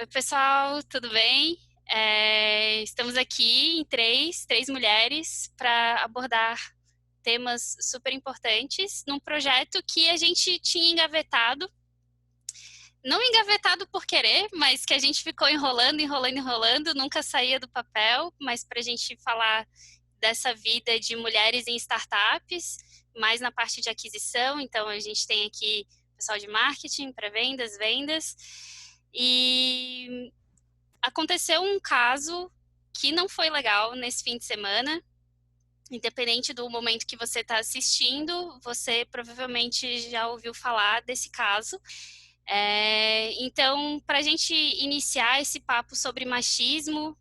Oi, pessoal, tudo bem? Estamos aqui em três mulheres para abordar temas super importantes num projeto que a gente tinha engavetado, não engavetado por querer, mas que a gente ficou enrolando, nunca saía do papel, mas para a gente falar dessa vida de mulheres em startups, mais na parte de aquisição. Então, a gente tem aqui pessoal de marketing, pré-vendas, vendas, e aconteceu um caso que não foi legal nesse fim de semana. Independente do momento que você está assistindo, você provavelmente já ouviu falar desse caso. Então, para a gente iniciar esse papo sobre machismo,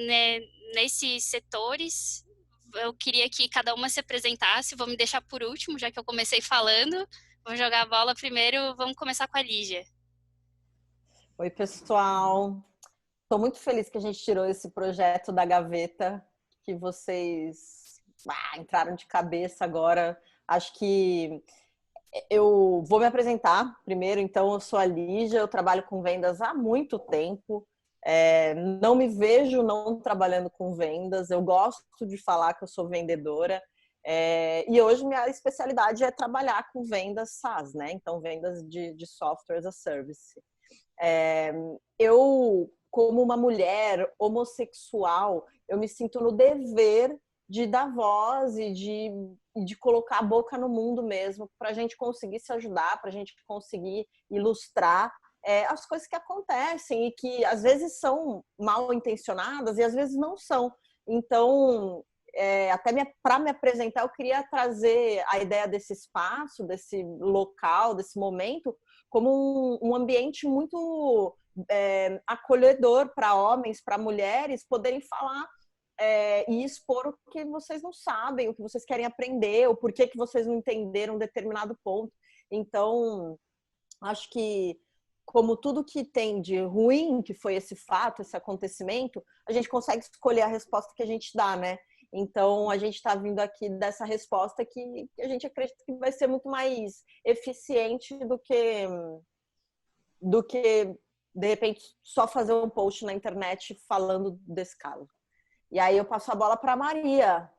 né, nesses setores, eu queria que cada uma se apresentasse. Vou me deixar por último, já que eu comecei falando. Vou jogar a bola primeiro. Vamos começar com a Lígia. Oi, pessoal. Estou muito feliz que a gente tirou esse projeto da gaveta, que vocês entraram de cabeça agora. Acho que eu vou me apresentar primeiro. Então, eu sou a Lígia, eu trabalho com vendas há muito tempo. Não me vejo não trabalhando com vendas. Eu gosto de falar que eu sou vendedora. E hoje minha especialidade é trabalhar com vendas SaaS, né? Então, vendas de software as a service. Eu, como uma mulher homossexual, eu me sinto no dever de dar voz e de colocar a boca no mundo mesmo, para a gente conseguir se ajudar, para a gente conseguir ilustrar as coisas que acontecem e que às vezes são mal intencionadas e às vezes não são. Então, até para me apresentar, eu queria trazer a ideia desse espaço, desse local, desse momento, como um ambiente muito acolhedor para homens, para mulheres poderem falar e expor o que vocês não sabem, o que vocês querem aprender, o porquê que vocês não entenderam um determinado ponto. Então, acho que, como tudo que tem de ruim, que foi esse fato, esse acontecimento, a gente consegue escolher a resposta que a gente dá, né? Então, a gente está vindo aqui dessa resposta que a gente acredita que vai ser muito mais eficiente do que, de repente, só fazer um post na internet falando desse caso. E aí eu passo a bola para a Maria.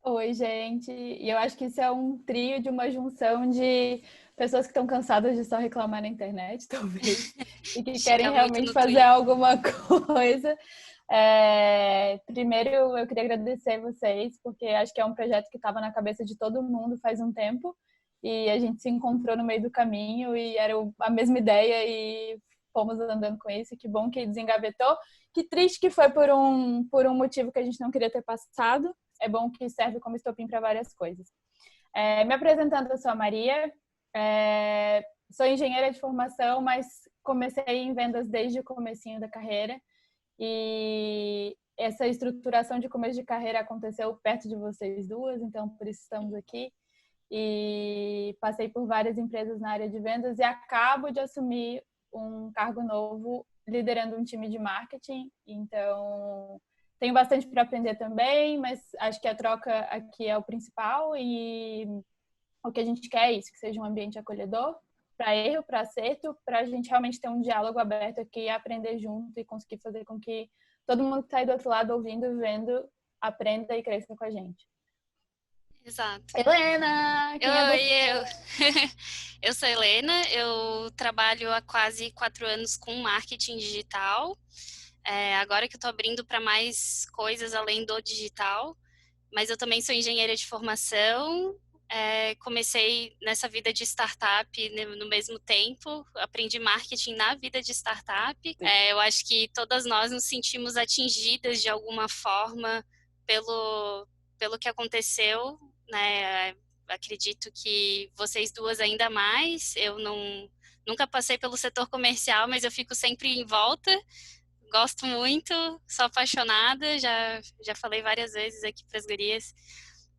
Oi, gente. E eu acho que isso é um trio de uma junção de pessoas que estão cansadas de só reclamar na internet, talvez, e que querem realmente fazer alguma coisa. Primeiro, eu queria agradecer vocês, porque acho que é um projeto que estava na cabeça de todo mundo faz um tempo, e a gente se encontrou no meio do caminho e era a mesma ideia e fomos andando com isso. Que bom que desengavetou. Que triste que foi por um motivo que a gente não queria ter passado. É bom que serve como estopim para várias coisas. Me apresentando, eu sou a Maria, sou engenheira de formação, mas comecei em vendas desde o comecinho da carreira. E essa estruturação de começo de carreira aconteceu perto de vocês duas, então por isso estamos aqui. E passei por várias empresas na área de vendas e acabo de assumir um cargo novo liderando um time de marketing. Então, tenho bastante para aprender também, mas acho que a troca aqui é o principal e o que a gente quer é isso, que seja um ambiente acolhedor, para erro, para acerto, para a gente realmente ter um diálogo aberto aqui, aprender junto e conseguir fazer com que todo mundo que está aí do outro lado ouvindo e vendo aprenda e cresça com a gente. Exato. Helena! Eu sou a Helena, eu trabalho há quase 4 anos com marketing digital. Agora que eu estou abrindo para mais coisas além do digital, mas eu também sou engenheira de formação. Comecei nessa vida de startup no mesmo tempo, aprendi marketing na vida de startup. Eu acho que todas nós nos sentimos atingidas de alguma forma pelo que aconteceu, né? Acredito que vocês duas ainda mais. Eu nunca passei pelo setor comercial, mas eu fico sempre em volta. Gosto muito, sou apaixonada, já falei várias vezes aqui para as gurias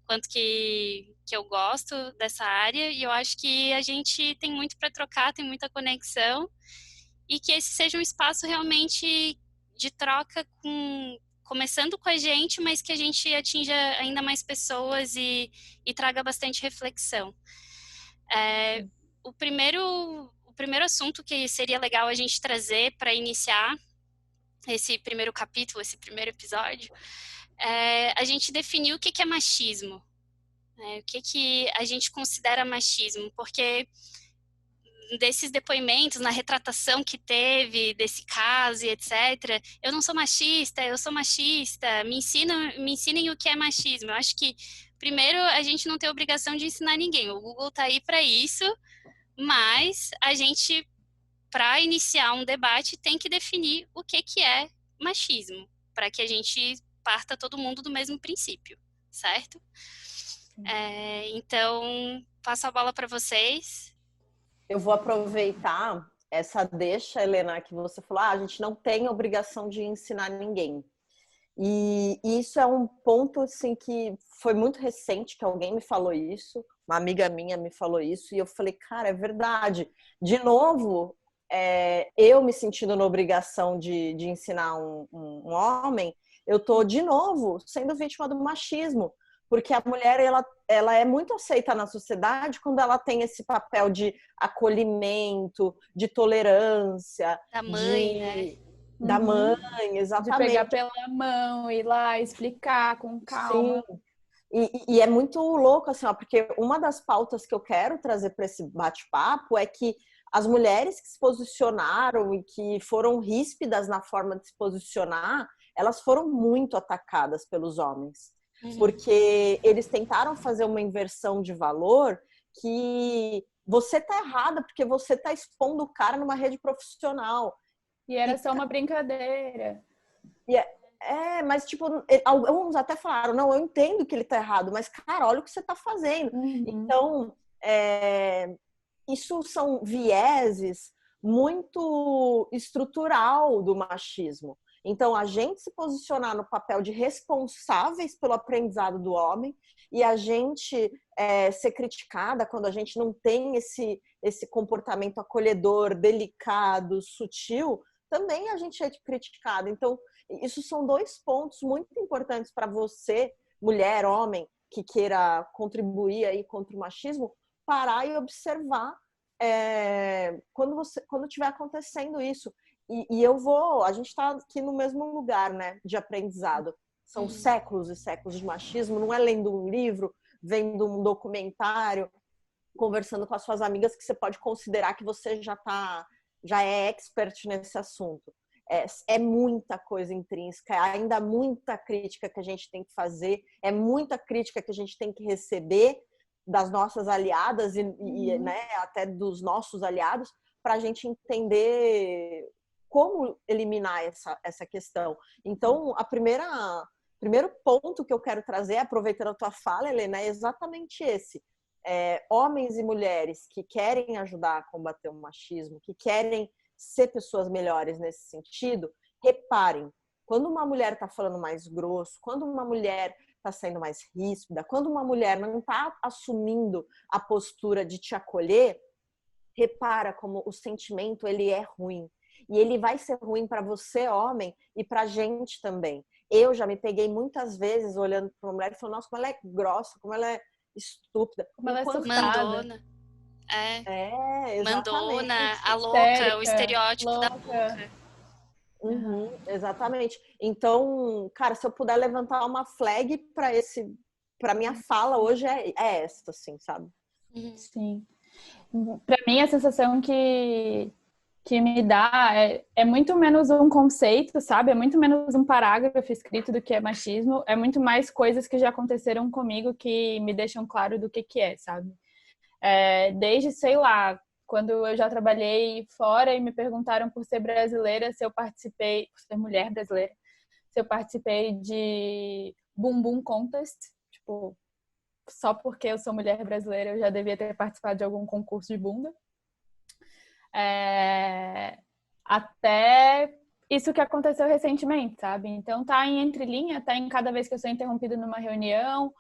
quanto que eu gosto dessa área, e eu acho que a gente tem muito para trocar, tem muita conexão, e que esse seja um espaço realmente de troca, começando com a gente, mas que a gente atinja ainda mais pessoas e traga bastante reflexão. O primeiro o primeiro assunto que seria legal a gente trazer para iniciar esse primeiro capítulo, esse primeiro episódio, é a gente definir o que é machismo, né? O que a gente considera machismo, porque desses depoimentos, na retratação que teve desse caso e etc., eu não sou machista, eu sou machista, me ensinem o que é machismo. Eu acho que, primeiro, a gente não tem obrigação de ensinar ninguém, o Google está aí para isso, mas a gente, para iniciar um debate, tem que definir o que é machismo, para que a gente parta todo mundo do mesmo princípio, certo? Então, passo a bola para vocês. Eu vou aproveitar essa deixa, Helena, que você falou, a gente não tem obrigação de ensinar ninguém. E isso é um ponto, assim, que foi muito recente que alguém me falou isso, uma amiga minha me falou isso, e eu falei, cara, é verdade. De novo, eu me sentindo na obrigação de ensinar um homem, eu tô, de novo, sendo vítima do machismo. Porque a mulher, ela é muito aceita na sociedade quando ela tem esse papel de acolhimento, de tolerância. Da mãe, né? Da mãe, exatamente. De pegar pela mão, ir lá, explicar com calma. Sim. E é muito louco, assim, ó, porque uma das pautas que eu quero trazer para esse bate-papo é que as mulheres que se posicionaram e que foram ríspidas na forma de se posicionar, elas foram muito atacadas pelos homens. Porque eles tentaram fazer uma inversão de valor que você tá errada porque você tá expondo o cara numa rede profissional. E era só uma brincadeira. Mas tipo, alguns até falaram, não, eu entendo que ele tá errado, mas cara, olha o que você tá fazendo. Então, isso são vieses muito estrutural do machismo. Então, a gente se posicionar no papel de responsáveis pelo aprendizado do homem e a gente ser criticada quando a gente não tem esse comportamento acolhedor, delicado, sutil, também a gente é criticada. Então, isso são dois pontos muito importantes para você, mulher, homem, que queira contribuir aí contra o machismo, parar e observar quando estiver acontecendo isso. E a gente está aqui no mesmo lugar, né, de aprendizado. São séculos e séculos de machismo, não é lendo um livro, vendo um documentário, conversando com as suas amigas que você pode considerar que você já é expert nesse assunto. É muita coisa intrínseca, ainda muita crítica que a gente tem que fazer, é muita crítica que a gente tem que receber das nossas aliadas e né, até dos nossos aliados, para a gente entender como eliminar essa questão. Então, primeiro ponto que eu quero trazer, aproveitando a tua fala, Helena, é exatamente esse. Homens e mulheres que querem ajudar a combater o machismo, que querem ser pessoas melhores nesse sentido, reparem, quando uma mulher está falando mais grosso, quando uma mulher está sendo mais ríspida, quando uma mulher não está assumindo a postura de te acolher, repara como o sentimento ele é ruim. E ele vai ser ruim para você, homem, e para a gente também. Eu já me peguei muitas vezes olhando para uma mulher e falando, nossa, como ela é grossa, como ela é estúpida. Como ela é mandona. Exatamente. Mandona, a louca, histérica, o estereótipo louca. da louca. Exatamente. Então, cara, se eu puder levantar uma flag para minha fala hoje é essa, assim, sabe? Sim. Para mim, a sensação que me dá é muito menos um conceito, sabe? É muito menos um parágrafo escrito do que é machismo. É muito mais coisas que já aconteceram comigo que me deixam claro do que é, sabe? Desde, sei lá, quando eu já trabalhei fora e me perguntaram por ser brasileira, por ser mulher brasileira, se eu participei de Bumbum Contest, tipo, só porque eu sou mulher brasileira eu já devia ter participado de algum concurso de bunda. Até isso que aconteceu recentemente, sabe? Então tá em entrelinha, tá em cada vez que eu sou interrompida numa reunião,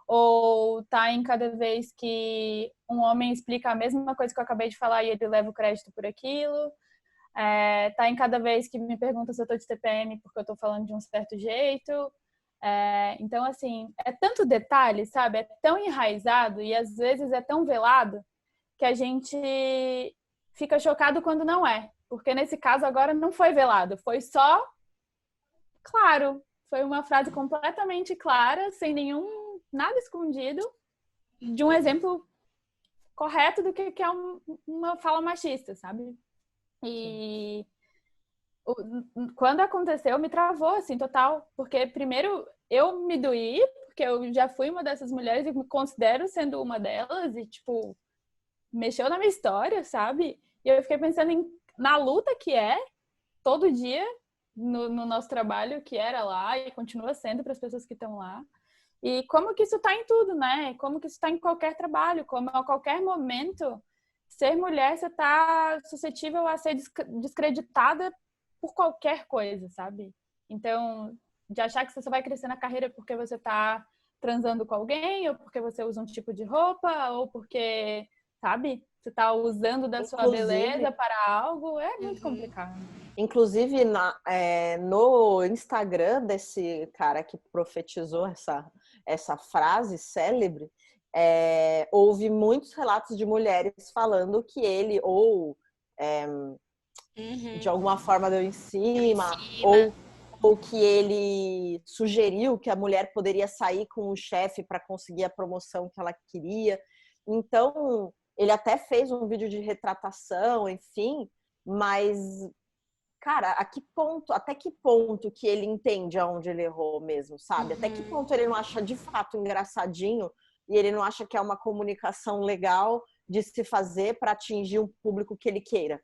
ou tá em cada vez que um homem explica a mesma coisa que eu acabei de falar e ele leva o crédito por aquilo. Tá em cada vez que me pergunta se eu tô de TPM porque eu tô falando de um certo jeito. Então, assim, é tanto detalhe, sabe? É tão enraizado e às vezes é tão velado que a gente fica chocado quando não é. Porque nesse caso agora não foi velado, foi só claro. Foi uma frase completamente clara, sem nada escondido, de um exemplo correto do que é uma fala machista, sabe? E quando aconteceu, me travou, assim, total. Porque primeiro eu me doí, porque eu já fui uma dessas mulheres e me considero sendo uma delas e, tipo, mexeu na minha história, sabe? E eu fiquei pensando na luta que é todo dia no nosso trabalho, que era lá e continua sendo para as pessoas que estão lá. E como que isso está em tudo, né? Como que isso está em qualquer trabalho, como a qualquer momento ser mulher, você está suscetível a ser descreditada por qualquer coisa, sabe? Então, de achar que você só vai crescer na carreira porque você está transando com alguém, ou porque você usa um tipo de roupa, ou porque, sabe, você está usando da sua beleza para algo, é muito complicado. Inclusive, no Instagram desse cara que profetizou essa frase célebre, houve muitos relatos de mulheres falando que ele de alguma forma deu em cima, ou que ele sugeriu que a mulher poderia sair com o chefe para conseguir a promoção que ela queria. Então, ele até fez um vídeo de retratação, enfim, mas, cara, até que ponto que ele entende aonde ele errou mesmo, sabe? Até que ponto ele não acha de fato engraçadinho e ele não acha que é uma comunicação legal de se fazer para atingir um público que ele queira.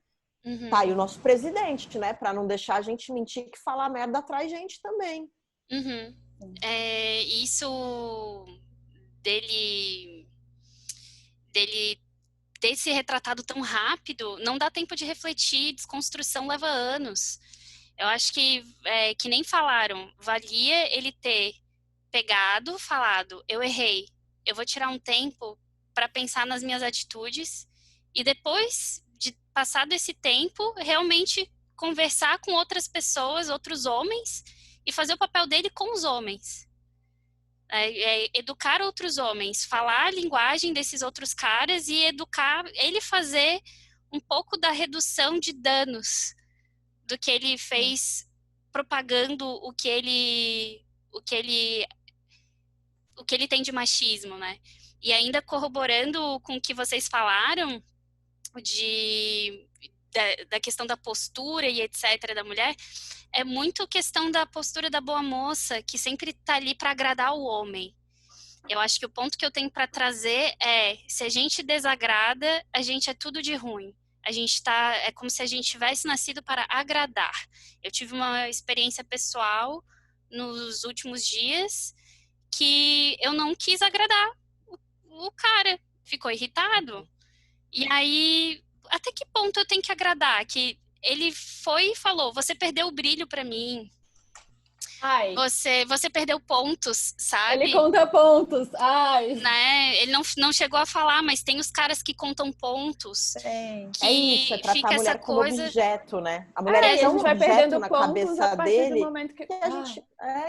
Tá, e o nosso presidente, né? Para não deixar a gente mentir que falar merda atrai gente também. Isso dele ter se retratado tão rápido, não dá tempo de refletir, desconstrução leva anos. Eu acho que nem falaram, valia ele ter pegado, falado, eu errei, eu vou tirar um tempo para pensar nas minhas atitudes e depois de passado esse tempo, realmente conversar com outras pessoas, outros homens e fazer o papel dele com os homens. Educar outros homens, falar a linguagem desses outros caras e educar ele, fazer um pouco da redução de danos do que ele fez propagando o que ele tem de machismo, né? E ainda corroborando com o que vocês falaram da questão da postura e etc. da mulher, é muito questão da postura da boa moça, que sempre está ali para agradar o homem. Eu acho que o ponto que eu tenho para trazer se a gente desagrada, a gente é tudo de ruim. É como se a gente tivesse nascido para agradar. Eu tive uma experiência pessoal nos últimos dias que eu não quis agradar o cara, ficou irritado. E aí, até que ponto eu tenho que agradar? Que ele foi e falou, você perdeu o brilho pra mim. Ai. Você perdeu pontos, sabe? Ele conta pontos. Ai. Né? Ele não chegou a falar, mas tem os caras que contam pontos. É isso, tratar fica a mulher essa como coisa... objeto, né? A mulher é tão vai objeto na pontos cabeça a partir dele do momento que a gente...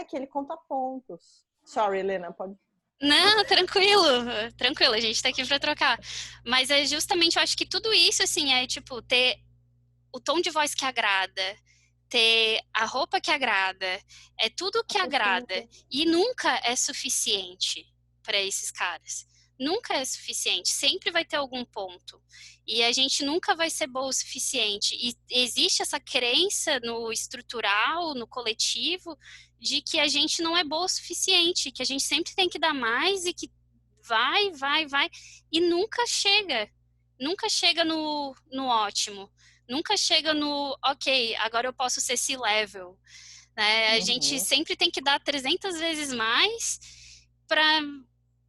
que ele conta pontos. Sorry, Helena, pode... Não, tranquilo, a gente tá aqui pra trocar. Mas é justamente, eu acho que tudo isso, assim, tipo, ter o tom de voz que agrada, ter a roupa que agrada, é tudo que agrada. E nunca é suficiente para esses caras. Nunca é suficiente, sempre vai ter algum ponto. E a gente nunca vai ser boa o suficiente. E existe essa crença no estrutural, no coletivo, de que a gente não é boa o suficiente, que a gente sempre tem que dar mais e que vai, e nunca chega no ótimo, nunca chega no, ok, agora eu posso ser C-level, né? A gente sempre tem que dar 300 vezes mais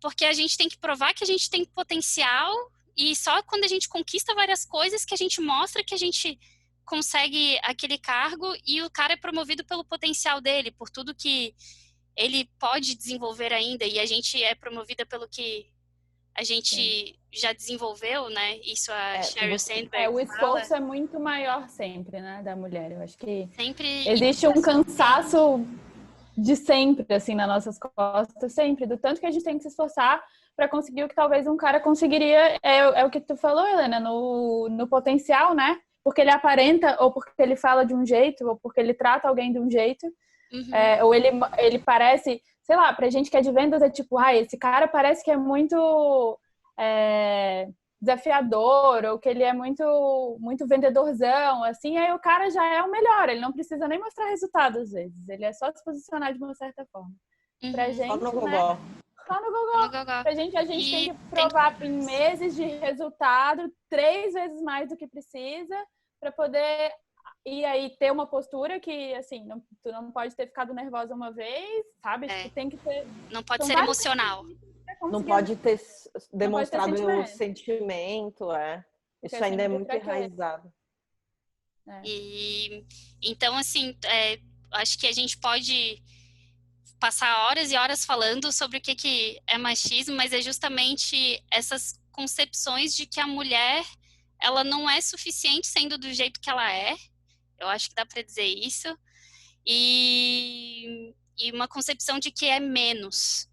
porque a gente tem que provar que a gente tem potencial e só quando a gente conquista várias coisas que a gente mostra que a gente consegue aquele cargo e o cara é promovido pelo potencial dele, por tudo que ele pode desenvolver ainda, e a gente é promovida pelo que a gente já desenvolveu, né? Isso a Sheryl Sandberg o esforço é muito maior sempre, né, da mulher. Eu acho que sempre existe um cansaço de sempre, assim, nas nossas costas, sempre, do tanto que a gente tem que se esforçar para conseguir o que talvez um cara conseguiria, é o que tu falou, Helena, no potencial, né? Porque ele aparenta, ou porque ele fala de um jeito, ou porque ele trata alguém de um jeito, ou ele parece, sei lá, pra gente que é de vendas é tipo, esse cara parece que é muito desafiador, ou que ele é muito, muito vendedorzão, assim, aí o cara já é o melhor, ele não precisa nem mostrar resultado às vezes, ele é só se posicionar de uma certa forma. Pra gente, Só no né? gogó. Só no gogó. Pra gente, a gente tem que provar em meses de resultado 3 vezes mais do que precisa para poder e aí ter uma postura que, assim, tu não pode ter ficado nervosa uma vez, sabe? Tipo, tem que ter... Não pode ser emocional. Não pode ter demonstrado o sentimento, Isso ainda é muito enraizado. E, então, assim, acho que a gente pode passar horas e horas falando sobre o que é machismo, mas é justamente essas concepções de que a mulher, ela não é suficiente sendo do jeito que ela é. Eu acho que dá para dizer isso. E uma concepção de que é menos.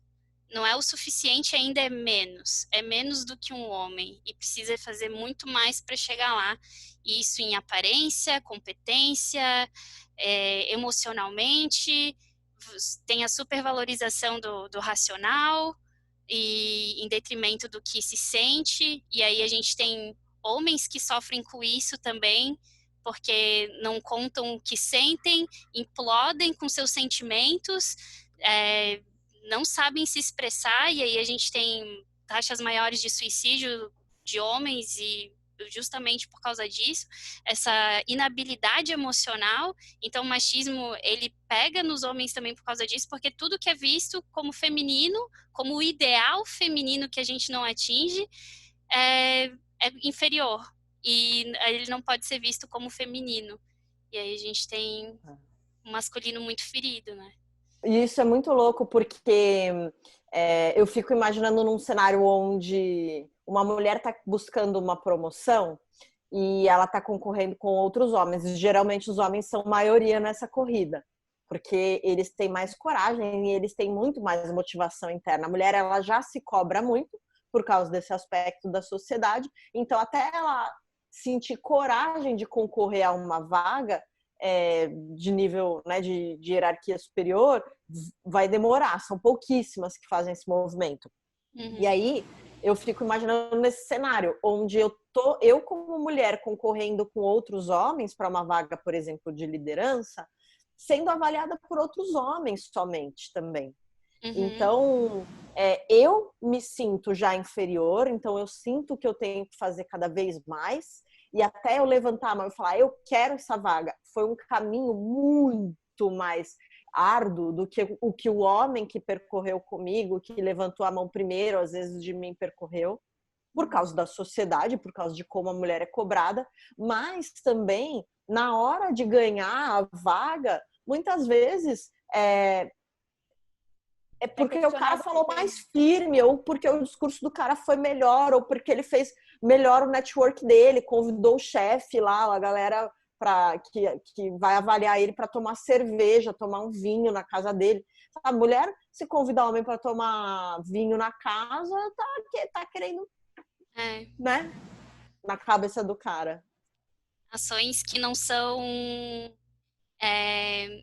Não é o suficiente, ainda é menos. É menos do que um homem. E precisa fazer muito mais para chegar lá. E isso em aparência, competência, emocionalmente. Tem a supervalorização do racional e em detrimento do que se sente. E aí a gente tem homens que sofrem com isso também, porque não contam o que sentem, implodem com seus sentimentos, não sabem se expressar, e aí a gente tem taxas maiores de suicídio de homens e justamente por causa disso, essa inabilidade emocional. Então o machismo, ele pega nos homens também por causa disso, porque tudo que é visto como feminino, como o ideal feminino que a gente não atinge, é inferior. E ele não pode ser visto como feminino. E aí a gente tem um masculino muito ferido, né? E isso é muito louco, porque eu fico imaginando num cenário onde uma mulher está buscando uma promoção e ela está concorrendo com outros homens. E geralmente os homens são maioria nessa corrida, porque eles têm mais coragem e eles têm muito mais motivação interna. A mulher, ela já se cobra muito por causa desse aspecto da sociedade, então até ela sentir coragem de concorrer a uma vaga de nível, né, de hierarquia superior, vai demorar. São pouquíssimas que fazem esse movimento. E aí eu fico imaginando nesse cenário onde eu como mulher concorrendo com outros homens para uma vaga, por exemplo, de liderança, sendo avaliada por outros homens somente também. Então, eu me sinto já inferior, então eu sinto que eu tenho que fazer cada vez mais, e até eu levantar a mão e falar, eu quero essa vaga, foi um caminho muito mais árduo do que o homem que percorreu comigo, que levantou a mão primeiro, às vezes de mim percorreu, por causa da sociedade, por causa de como a mulher é cobrada, mas também, na hora de ganhar a vaga, muitas vezes porque o cara falou mais firme, ou porque o discurso do cara foi melhor, ou porque ele fez melhor o network dele, convidou o chefe lá, a galera que vai avaliar ele para tomar cerveja, tomar um vinho na casa dele. A mulher, se convidar o homem para tomar vinho na casa, tá querendo, né? Na cabeça do cara. Ações que não são...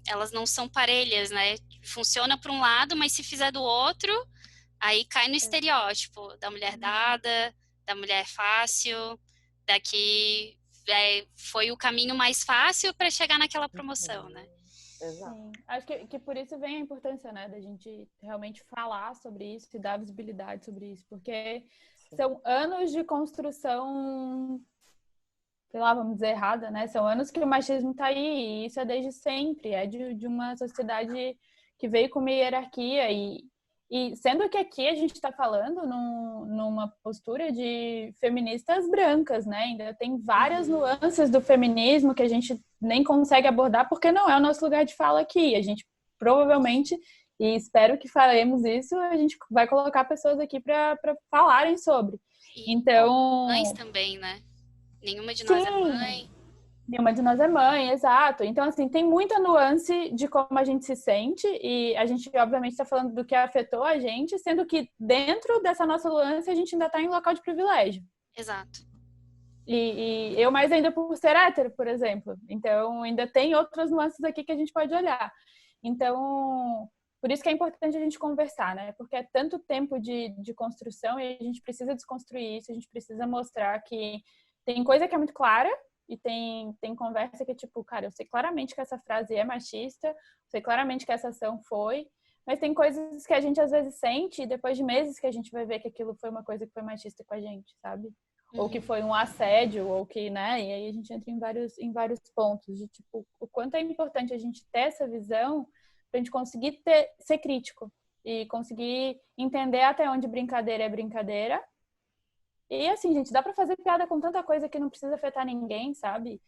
elas não são parelhas, né? Funciona para um lado, mas se fizer do outro, aí cai no estereótipo da mulher dada, da mulher fácil, daqui foi o caminho mais fácil para chegar naquela promoção, né? Exato. Sim. Acho que por isso vem a importância, né, da gente realmente falar sobre isso e dar visibilidade sobre isso, porque são anos de construção, sei lá, vamos dizer, errada, né? São anos que o machismo tá aí, e isso é desde sempre, é de uma sociedade que veio com uma hierarquia, e sendo que aqui a gente está falando numa postura de feministas brancas, né? Ainda tem várias nuances do feminismo que a gente nem consegue abordar porque não é o nosso lugar de fala aqui. A gente provavelmente, e espero que faremos isso, a gente vai colocar pessoas aqui para falarem sobre. E então, mães também, né? Nenhuma de nós é mãe. Nenhuma de nós é mãe, exato. Então, assim, tem muita nuance de como a gente se sente e a gente, obviamente, está falando do que afetou a gente, sendo que dentro dessa nossa nuance a gente ainda está em local de privilégio. Exato. E eu mais ainda por ser hétero, por exemplo. Então, ainda tem outras nuances aqui que a gente pode olhar. Então, por isso que é importante a gente conversar, né? Porque é tanto tempo de construção e a gente precisa desconstruir isso, a gente precisa mostrar que tem coisa que é muito clara e tem conversa que é tipo, cara, eu sei claramente que essa frase é machista, eu sei claramente que essa ação foi, mas tem coisas que a gente às vezes sente e depois de meses que a gente vai ver que aquilo foi uma coisa que foi machista com a gente, sabe? Ou que foi um assédio, ou que, né? E aí a gente entra em vários pontos de tipo, o quanto é importante a gente ter essa visão pra gente conseguir ser crítico e conseguir entender até onde brincadeira é brincadeira. E assim, gente, dá pra fazer piada com tanta coisa que não precisa afetar ninguém, sabe?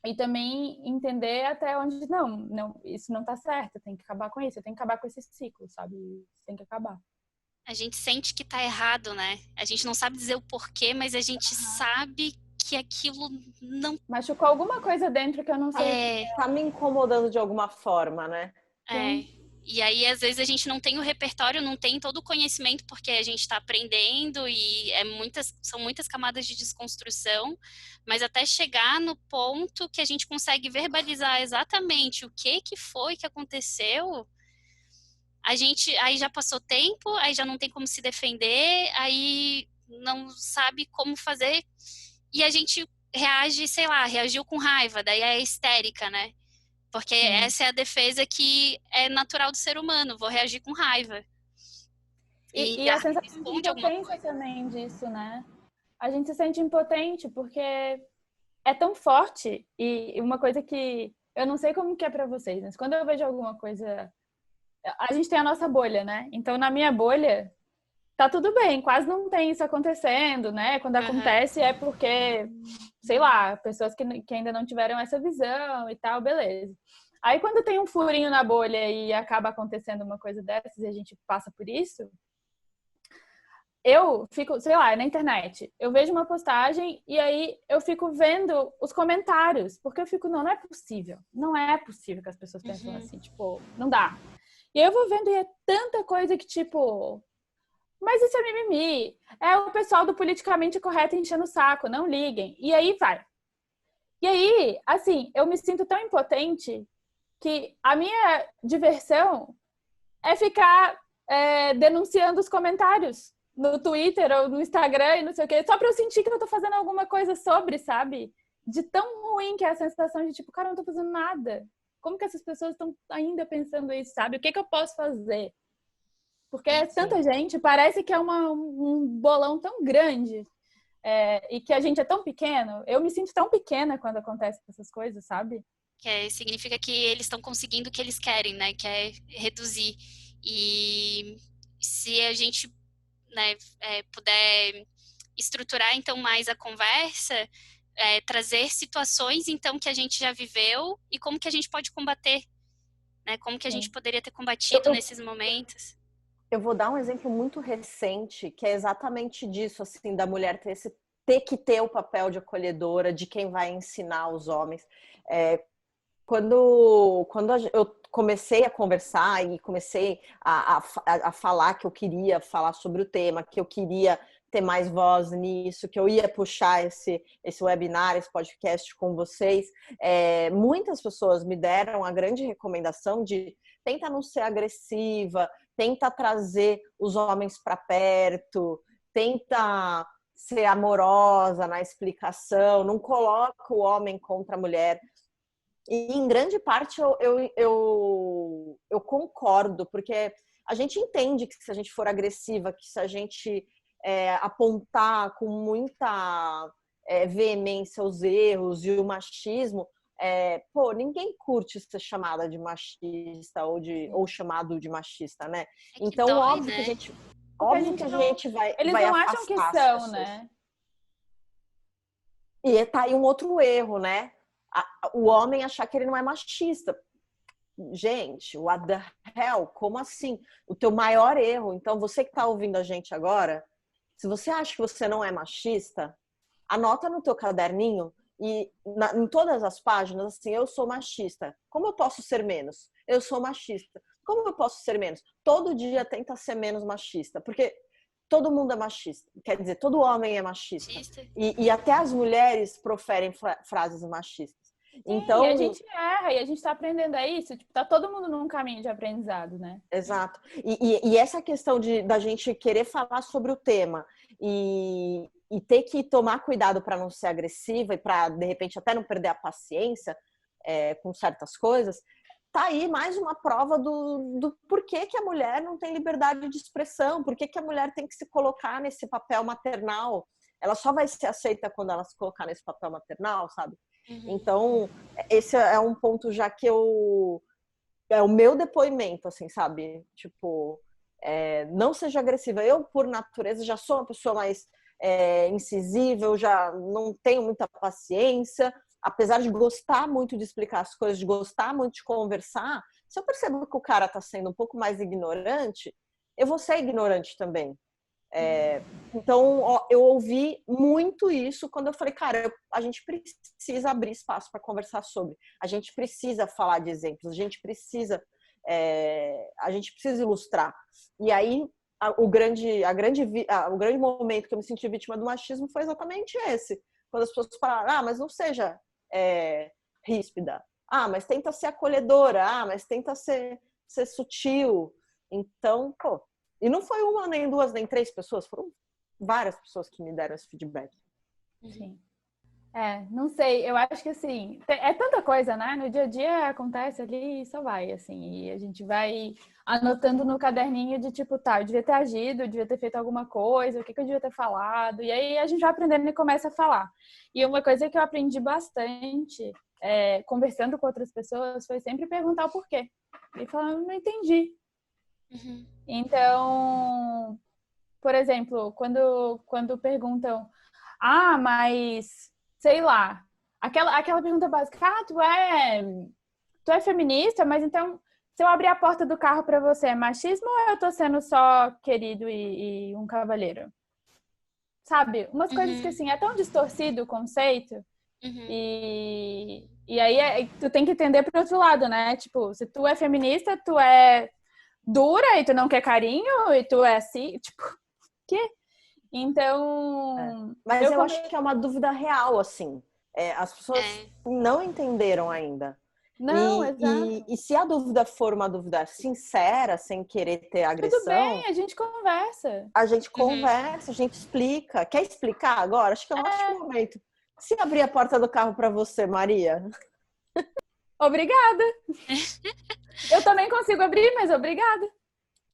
E também entender até onde, não, isso não tá certo, tem que acabar com isso, tem que acabar com esse ciclo, sabe? Isso tem que acabar. A gente sente que tá errado, né? A gente não sabe dizer o porquê, mas a gente sabe que aquilo não Machucou alguma coisa dentro que eu não sei. Tá me incomodando de alguma forma, né? é. E aí, às vezes, a gente não tem o repertório, não tem todo o conhecimento, porque a gente está aprendendo e são muitas camadas de desconstrução, mas até chegar no ponto que a gente consegue verbalizar exatamente o que foi que aconteceu, aí já passou tempo, aí já não tem como se defender, aí não sabe como fazer, e a gente reage, sei lá, reagiu com raiva, daí é histérica, né? Porque essa é a defesa que é natural do ser humano, vou reagir com raiva. E a sensação de esconde alguma impotência coisa. também disso, né? A gente se sente impotente porque é tão forte. E uma coisa que eu não sei como que é pra vocês, mas quando eu vejo alguma coisa... A gente tem a nossa bolha, né? Então, na minha bolha, tá tudo bem, quase não tem isso acontecendo, né? Quando acontece é porque, sei lá, pessoas que ainda não tiveram essa visão e tal, beleza. Aí quando tem um furinho na bolha e acaba acontecendo uma coisa dessas e a gente passa por isso, eu fico, sei lá, na internet, eu vejo uma postagem e aí eu fico vendo os comentários, porque eu fico, não é possível, não é possível que as pessoas pensam assim, tipo, não dá. E aí eu vou vendo e é tanta coisa que, tipo, mas isso é mimimi. É o pessoal do politicamente correto enchendo o saco, não liguem. E aí vai. E aí, assim, eu me sinto tão impotente que a minha diversão é ficar denunciando os comentários no Twitter ou no Instagram e não sei o quê, só pra eu sentir que eu tô fazendo alguma coisa sobre, sabe? De tão ruim que é a sensação de tipo, cara, eu não tô fazendo nada. Como que essas pessoas estão ainda pensando isso, sabe? O que eu posso fazer? Porque é tanta gente, parece que é um bolão tão grande e que a gente é tão pequeno. Eu me sinto tão pequena quando acontecem essas coisas, sabe? Significa que eles estão conseguindo o que eles querem, né? Que é reduzir. E se a gente, né, puder estruturar então mais a conversa, trazer situações então que a gente já viveu e como que a gente pode combater, né? Como que a gente poderia ter combatido nesses momentos. Eu vou dar um exemplo muito recente, que é exatamente disso, assim, da mulher ter que ter o papel de acolhedora, de quem vai ensinar os homens. Quando eu comecei a conversar e comecei a falar que eu queria falar sobre o tema, que eu queria ter mais voz nisso, que eu ia puxar esse webinar, esse podcast com vocês, muitas pessoas me deram a grande recomendação de tenta não ser agressiva, tenta trazer os homens para perto, tenta ser amorosa na explicação, não coloca o homem contra a mulher. E em grande parte eu concordo, porque a gente entende que se a gente for agressiva, que se a gente apontar com muita veemência os erros e o machismo, ninguém curte ser chamada de machista ou chamado de machista, né? Então, dói, óbvio, né? Que a gente vai Eles vai não acham que são, né? E tá aí um outro erro, né? O homem achar que ele não é machista. Gente, what the hell? Como assim? O teu maior erro. Então, você que tá ouvindo a gente agora, se você acha que você não é machista, Anota no teu caderninho e em todas as páginas, assim, eu sou machista. Como eu posso ser menos? Eu sou machista. Como eu posso ser menos? Todo dia tenta ser menos machista, porque todo mundo é machista. Quer dizer, todo homem é machista. E até as mulheres proferem frases machistas. Então, e a gente erra, e a gente tá aprendendo isso. Tipo, tá todo mundo num caminho de aprendizado, né? Exato. E essa questão da gente querer falar sobre o tema e ter que tomar cuidado para não ser agressiva e para, de repente, até não perder a paciência com certas coisas, tá aí mais uma prova do porquê que a mulher não tem liberdade de expressão, porquê que a mulher tem que se colocar nesse papel maternal. Ela só vai ser aceita quando ela se colocar nesse papel maternal, sabe? Então, esse é um ponto já que é o meu depoimento, assim, sabe? Tipo, não seja agressiva. Eu, por natureza, já sou uma pessoa mais incisiva, eu já não tenho muita paciência. Apesar de gostar muito de explicar as coisas, de gostar muito de conversar, se eu percebo que o cara tá sendo um pouco mais ignorante, eu vou ser ignorante também. Então, eu ouvi muito isso quando eu falei, cara, a gente precisa abrir espaço para conversar sobre. A gente precisa falar de exemplos, a gente precisa ilustrar. E aí, o grande momento que eu me senti vítima do machismo foi exatamente esse. Quando as pessoas falaram, mas não seja ríspida. Mas tenta ser acolhedora. Mas tenta ser sutil. Então, pô. E não foi uma, nem duas, nem três pessoas. Foram várias pessoas que me deram esse feedback. Sim. Não sei. Eu acho que, assim, é tanta coisa, né? No dia a dia acontece ali e só vai, assim. E a gente vai anotando no caderninho de tipo, tá, eu devia ter agido, eu devia ter feito alguma coisa, o que eu devia ter falado. E aí a gente vai aprendendo e começa a falar. E uma coisa que eu aprendi bastante, conversando com outras pessoas, foi sempre perguntar o porquê. E falar, não entendi. Então, por exemplo, quando perguntam, mas, sei lá, aquela pergunta básica, tu é feminista, mas então, se eu abrir a porta do carro pra você, é machismo ou eu tô sendo só querido e um cavalheiro? Sabe? Umas coisas que, assim, é tão distorcido o conceito. E aí tu tem que entender pro outro lado, né? Tipo, se tu é feminista, tu é dura e tu não quer carinho e tu é assim, tipo, quê? Então... Mas eu acho que é uma dúvida real, assim. As pessoas não entenderam ainda. Não, exato. E se a dúvida for uma dúvida sincera, sem querer ter agressão... Tudo bem, a gente conversa. A gente conversa, a gente explica. Quer explicar agora? Acho que é um ótimo momento. Se abrir a porta do carro para você, Maria... Obrigada. Eu também consigo abrir, mas obrigada.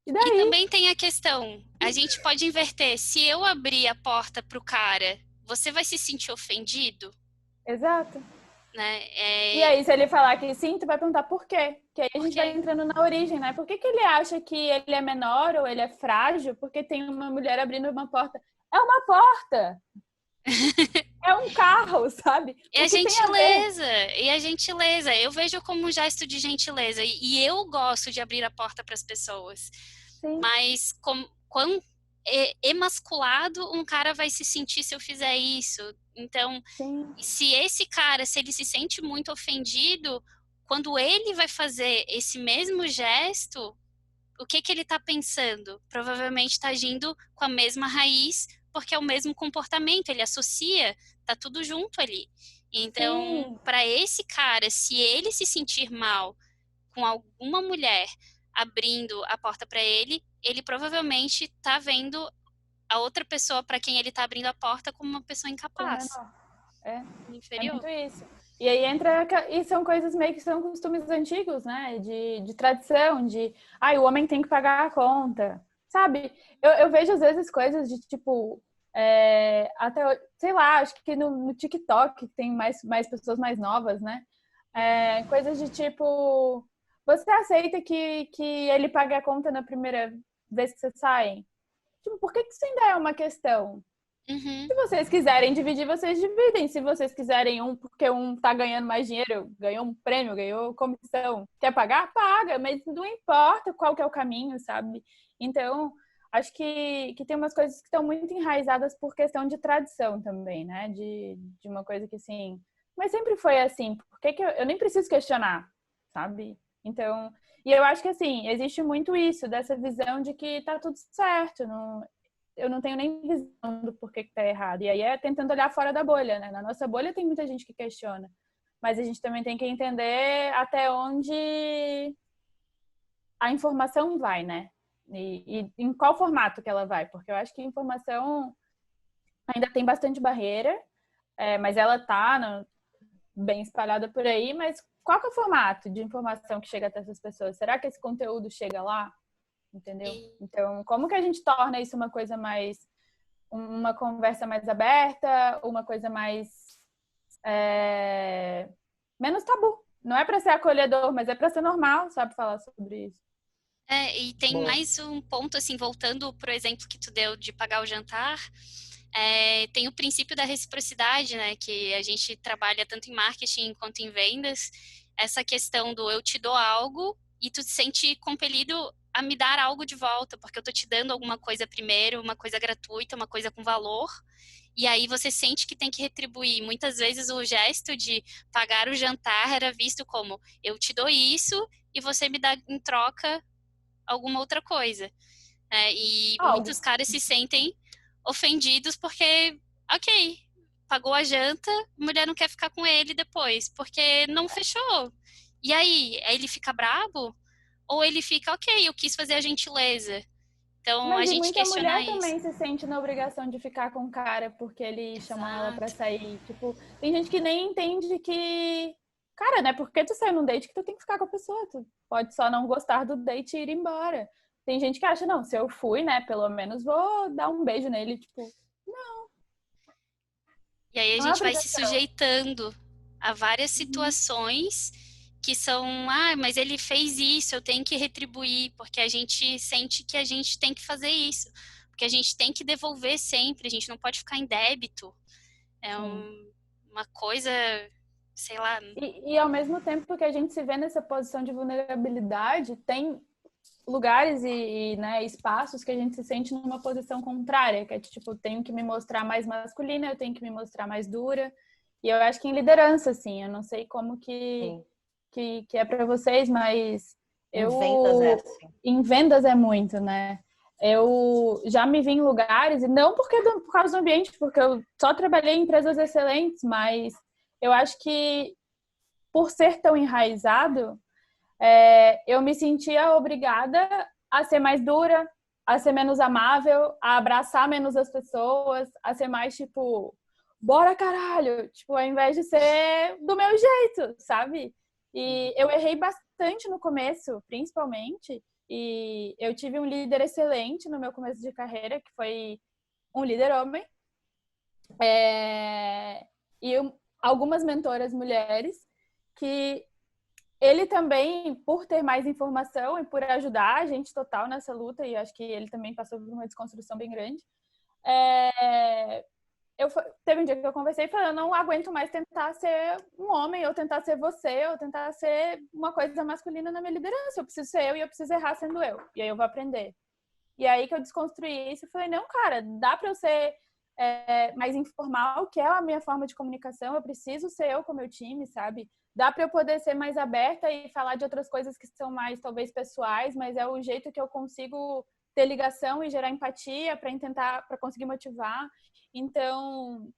E daí? E também tem a questão, a gente pode inverter. Se eu abrir a porta pro cara, você vai se sentir ofendido? Exato. Né? E aí, se ele falar que sim, tu vai perguntar por quê? Que aí a gente vai entrando na origem, né? Por que ele acha que ele é menor ou ele é frágil? Porque tem uma mulher abrindo uma porta. É uma porta! É um carro, sabe? E a gentileza. Eu vejo como um gesto de gentileza. E eu gosto de abrir a porta para as pessoas. Sim. Mas quão emasculado um cara vai se sentir se eu fizer isso? Então, se ele se sente muito ofendido, quando ele vai fazer esse mesmo gesto, o que ele está pensando? Provavelmente está agindo com a mesma raiz, porque é o mesmo comportamento, ele associa, tá tudo junto ali. Então, para esse cara, se ele se sentir mal com alguma mulher abrindo a porta para ele provavelmente tá vendo a outra pessoa para quem ele tá abrindo a porta como uma pessoa incapaz. Inferior. É muito isso. E aí e são coisas meio que são costumes antigos, né? De tradição, o homem tem que pagar a conta. Sabe? Eu vejo às vezes coisas de tipo, até, sei lá, acho que no TikTok tem mais pessoas mais novas, né? Coisas de tipo, você aceita que ele pague a conta na primeira vez que vocês saem? Tipo, por que isso ainda é uma questão? Se vocês quiserem dividir, vocês dividem. Se vocês quiserem porque um tá ganhando mais dinheiro, ganhou um prêmio, ganhou comissão, quer pagar? Paga, mas não importa qual que é o caminho, sabe? Então, acho que tem umas coisas que estão muito enraizadas por questão de tradição também, né? De uma coisa que, assim... Mas sempre foi assim. Por que que eu nem preciso questionar, sabe? Então... E eu acho que, assim, existe muito isso, dessa visão de que tá tudo certo. Não, eu não tenho nem visão do porquê que tá errado. E aí é tentando olhar fora da bolha, né? Na nossa bolha tem muita gente que questiona. Mas a gente também tem que entender até onde a informação vai, né? E em qual formato que ela vai. Porque eu acho que a informação ainda tem bastante barreira, mas ela tá bem espalhada por aí. Mas qual que é o formato de informação que chega até essas pessoas? Será que esse conteúdo chega lá? Entendeu? Então, como que a gente torna isso uma coisa mais... uma conversa mais aberta, uma coisa mais... menos tabu. Não é para ser acolhedor, mas é para ser normal, sabe, falar sobre isso. E tem Boa. mais um ponto, assim, voltando pro exemplo que tu deu de pagar o jantar, tem o princípio da reciprocidade, né, que a gente trabalha tanto em marketing quanto em vendas, essa questão do eu te dou algo e tu te sente compelido a me dar algo de volta, porque eu tô te dando alguma coisa primeiro, uma coisa gratuita, uma coisa com valor, e aí você sente que tem que retribuir. Muitas vezes o gesto de pagar o jantar era visto como eu te dou isso e você me dá em troca alguma outra coisa. E Algo. muitos caras se sentem ofendidos porque, ok, pagou a janta, a mulher não quer ficar com ele depois, porque não fechou. E aí ele fica brabo? Ou ele fica, ok, eu quis fazer a gentileza. Então, a Mas e gente muita questiona mulher isso. também se sente na obrigação de ficar com o cara porque ele chamou ela pra Exato. sair. Tipo, tem gente que nem entende que... Cara, né? Porque tu saiu num date que tu tem que ficar com a pessoa. Tu pode só não gostar do date e ir embora. Tem gente que acha, não, se eu fui, né? Pelo menos vou dar um beijo nele. Tipo, E aí a não é gente vai se obrigação. sujeitando a várias situações que são, mas ele fez isso, eu tenho que retribuir, porque a gente sente que a gente tem que fazer isso, porque a gente tem que devolver sempre, a gente não pode ficar em débito. É Sim. uma coisa, sei lá. E ao mesmo tempo que a gente se vê nessa posição de vulnerabilidade, tem lugares né, espaços que a gente se sente numa posição contrária, que é tipo, tenho que me mostrar mais masculina, eu tenho que me mostrar mais dura. E eu acho que em liderança, assim, eu não sei como Sim. que é para vocês, mas Em vendas é eu assim. em vendas é muito, né? Eu já me vi em lugares, e não por causa do ambiente, porque eu só trabalhei em empresas excelentes, mas eu acho que por ser tão enraizado, eu me sentia obrigada a ser mais dura, a ser menos amável, a abraçar menos as pessoas, a ser mais tipo, bora caralho, tipo, ao invés de ser do meu jeito, sabe? E eu errei bastante no começo, principalmente, e eu tive um líder excelente no meu começo de carreira, que foi um líder homem, e algumas mentoras mulheres que ele também, por ter mais informação e por ajudar a gente total nessa luta, e acho que ele também passou por uma desconstrução bem grande, teve um dia que eu conversei e falei, eu não aguento mais tentar ser um homem, ou tentar ser você, ou tentar ser uma coisa masculina na minha liderança. Eu preciso ser eu e eu preciso errar sendo eu. E aí eu vou aprender. E aí que eu desconstruí isso e falei, não, cara, dá pra eu ser mais informal, que é a minha forma de comunicação, eu preciso ser eu com o meu time, sabe? Dá pra eu poder ser mais aberta e falar de outras coisas que são mais, talvez, pessoais, mas é o jeito que eu consigo ter ligação e gerar empatia para conseguir motivar. Então,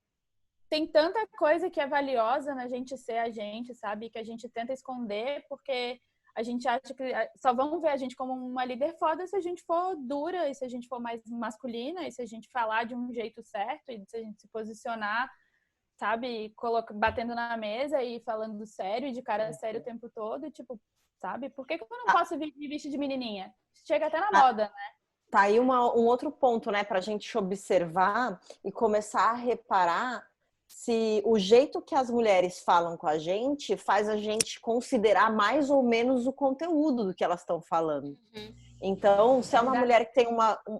tem tanta coisa que é valiosa na gente ser a gente, sabe? Que a gente tenta esconder porque a gente acha que só vão ver a gente como uma líder foda se a gente for dura, e se a gente for mais masculina, e se a gente falar de um jeito certo, e se a gente se posicionar, sabe? Batendo na mesa e falando sério, e de cara sério o tempo todo, e tipo, sabe? Por que eu não posso me vestir de menininha? Chega até na moda, né? Tá aí um outro ponto, né, para a gente observar e começar a reparar se o jeito que as mulheres falam com a gente faz a gente considerar mais ou menos o conteúdo do que elas estão falando. Então, se é uma mulher que tem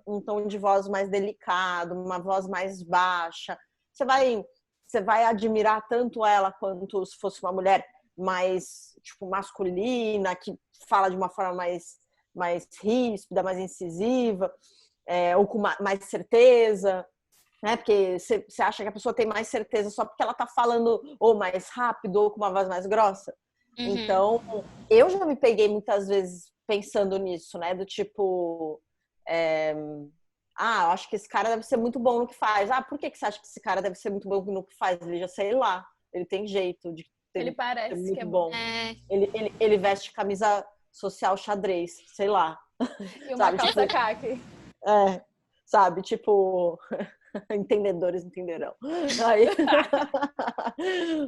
um tom de voz mais delicado, uma voz mais baixa, você vai admirar tanto ela quanto se fosse uma mulher mais tipo masculina, que fala de uma forma mais ríspida, mais incisiva. ou com mais certeza, né? Porque você acha que a pessoa tem mais certeza só porque ela tá falando ou mais rápido ou com uma voz mais grossa. Então, eu já me peguei muitas vezes pensando nisso, né? Do tipo, eu acho que esse cara deve ser muito bom no que faz. Por que você acha que esse cara deve ser muito bom no que faz? Ele já sei lá, ele tem jeito de Ele ser parece que muito é bom. Ele veste camisa social xadrez, sei lá. E uma Sabe, calça tipo, caque. sabe, tipo, entendedores entenderão. Aí...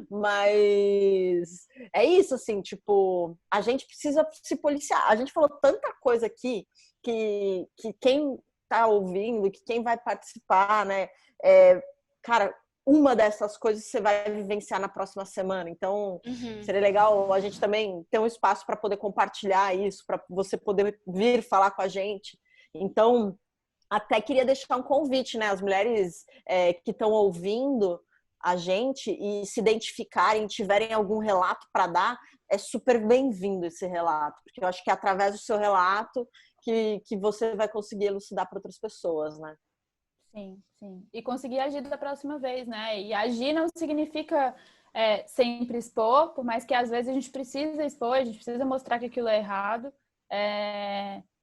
Mas é isso, assim, tipo, a gente precisa se policiar. A gente falou tanta coisa aqui que quem tá ouvindo, que quem vai participar, né? Cara, uma dessas coisas você vai vivenciar na próxima semana. Então, seria legal a gente também ter um espaço para poder compartilhar isso, para você poder vir falar com a gente. Então, até queria deixar um convite, né? As mulheres que estão ouvindo a gente e se identificarem, tiverem algum relato para dar, é super bem-vindo esse relato, porque eu acho que é através do seu relato que você vai conseguir elucidar para outras pessoas, né? Sim, sim. E conseguir agir da próxima vez, né? E agir não significa sempre expor, por mais que às vezes a gente precisa expor, a gente precisa mostrar que aquilo é errado.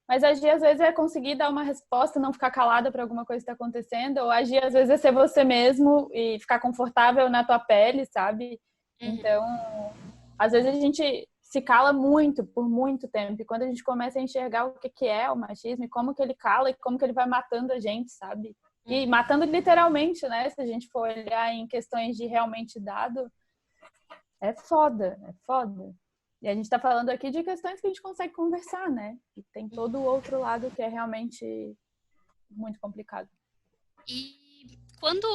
Mas agir às vezes é conseguir dar uma resposta, não ficar calada para alguma coisa que está acontecendo, ou agir às vezes é ser você mesmo e ficar confortável na tua pele, sabe? Então, às vezes a gente se cala muito, por muito tempo, e quando a gente começa a enxergar o que é o machismo e como que ele cala e como que ele vai matando a gente, sabe? E matando literalmente, né? Se a gente for olhar em questões de realmente dado, é foda, é foda. E a gente tá falando aqui de questões que a gente consegue conversar, né? E tem todo o outro lado que é realmente muito complicado. E quando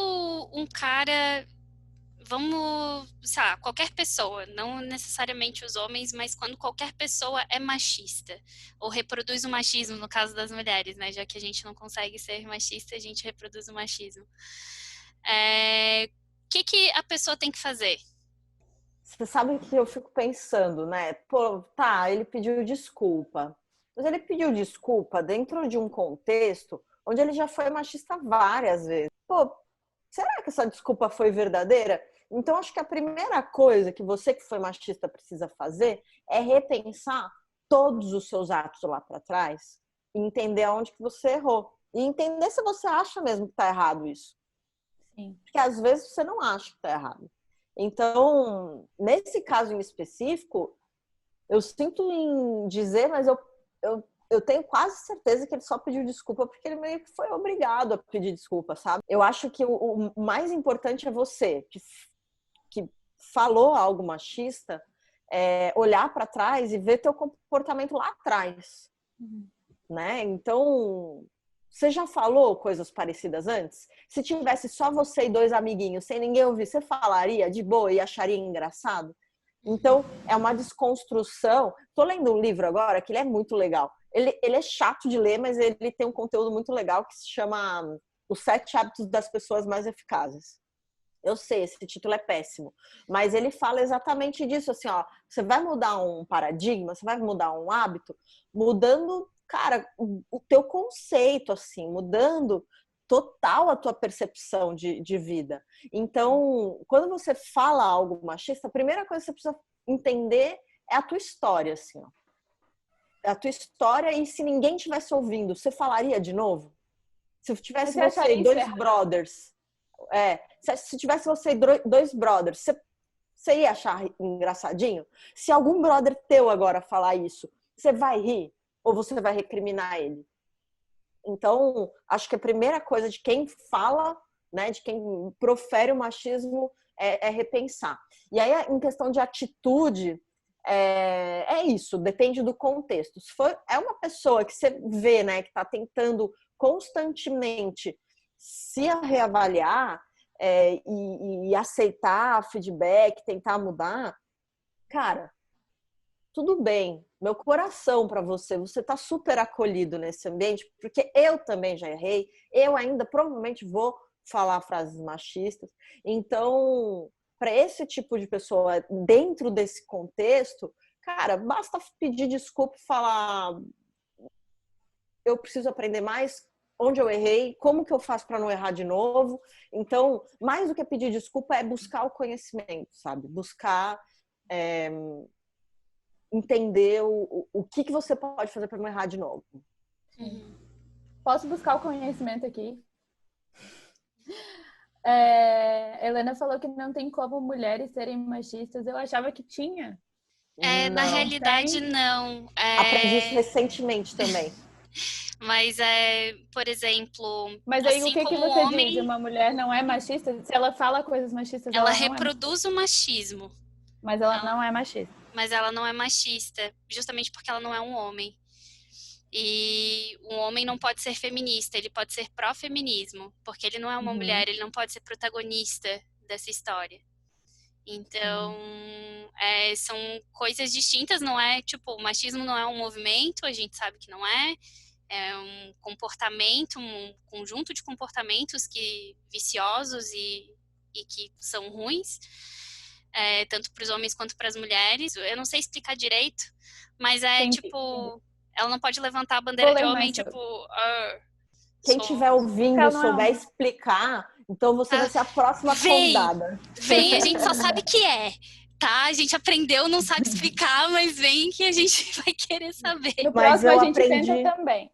um cara, sei lá, qualquer pessoa, não necessariamente os homens, mas quando qualquer pessoa é machista, ou reproduz o machismo, no caso das mulheres, né? Já que a gente não consegue ser machista, a gente reproduz o machismo. O que a pessoa tem que fazer? Você sabe que eu fico pensando, né? Pô, tá, ele pediu desculpa. Mas ele pediu desculpa dentro de um contexto onde ele já foi machista várias vezes. Pô, será que essa desculpa foi verdadeira? Então, acho que a primeira coisa que você que foi machista precisa fazer é repensar todos os seus atos lá para trás e entender aonde que você errou. E entender se você acha mesmo que tá errado isso. Sim. Porque às vezes você não acha que tá errado. Então, nesse caso em específico, eu sinto em dizer, mas eu tenho quase certeza que ele só pediu desculpa porque ele meio que foi obrigado a pedir desculpa, sabe? Eu acho que o mais importante é você, que falou algo machista, olhar para trás e ver teu comportamento lá atrás, né? Então, você já falou coisas parecidas antes? Se tivesse só você e dois amiguinhos, sem ninguém ouvir, você falaria de boa e acharia engraçado? Então, é uma desconstrução. Tô lendo um livro agora que ele é muito legal. Ele é chato de ler, mas ele tem um conteúdo muito legal que se chama Os 7 Hábitos das Pessoas Mais Eficazes. Eu sei, esse título é péssimo, mas ele fala exatamente disso, assim, ó, você vai mudar um paradigma, você vai mudar um hábito, mudando, cara, o teu conceito, assim, mudando total a tua percepção de vida. Então, quando você fala algo machista, a primeira coisa que você precisa entender é a tua história, assim, ó. A tua história, e se ninguém estivesse ouvindo, você falaria de novo? Se tivesse você e dois brothers... se tivesse você e dois brothers, você ia achar engraçadinho? Se algum brother teu agora falar isso, você vai rir? Ou você vai recriminar ele? Então, acho que a primeira coisa de quem fala, né, de quem profere o machismo é repensar. E aí, em questão de atitude, é isso, depende do contexto. Se for uma pessoa que você vê, né, que está tentando constantemente se reavaliar e aceitar feedback, tentar mudar, cara, tudo bem, meu coração para você, você tá super acolhido nesse ambiente, porque eu também já errei, eu ainda provavelmente vou falar frases machistas. Então, para esse tipo de pessoa, dentro desse contexto, cara, basta pedir desculpa e falar: eu preciso aprender mais onde eu errei, como que eu faço para não errar de novo. Então, mais do que pedir desculpa é buscar o conhecimento, sabe? Buscar entender o que você pode fazer para não errar de novo. Posso buscar o conhecimento aqui? Helena falou que não tem como mulheres serem machistas. Eu achava que tinha. Na realidade, tem? não. Aprendi isso recentemente também. Mas, por exemplo, Mas aí assim o que como você o homem, diz? Uma mulher não é machista? Se ela fala coisas machistas, ela ela não é reproduz o machismo, mas ela não é machista. mas ela não é machista, justamente porque ela não é um homem. E um homem não pode ser feminista, ele pode ser pró-feminismo, porque ele não é uma mulher, ele não pode ser protagonista dessa história. Então, são coisas distintas, não é, tipo, o machismo não é um movimento, a gente sabe que não é, é um comportamento, um conjunto de comportamentos viciosos e que são ruins, tanto para os homens quanto para as mulheres. Eu não sei explicar direito, mas tipo, ela não pode levantar a bandeira de homem, tipo, quem estiver ouvindo e souber explicar, então você vai ser a próxima convidada. Vem, a gente só sabe que tá? A gente aprendeu, não sabe explicar, mas vem que a gente vai querer saber. No próximo a gente tenta também.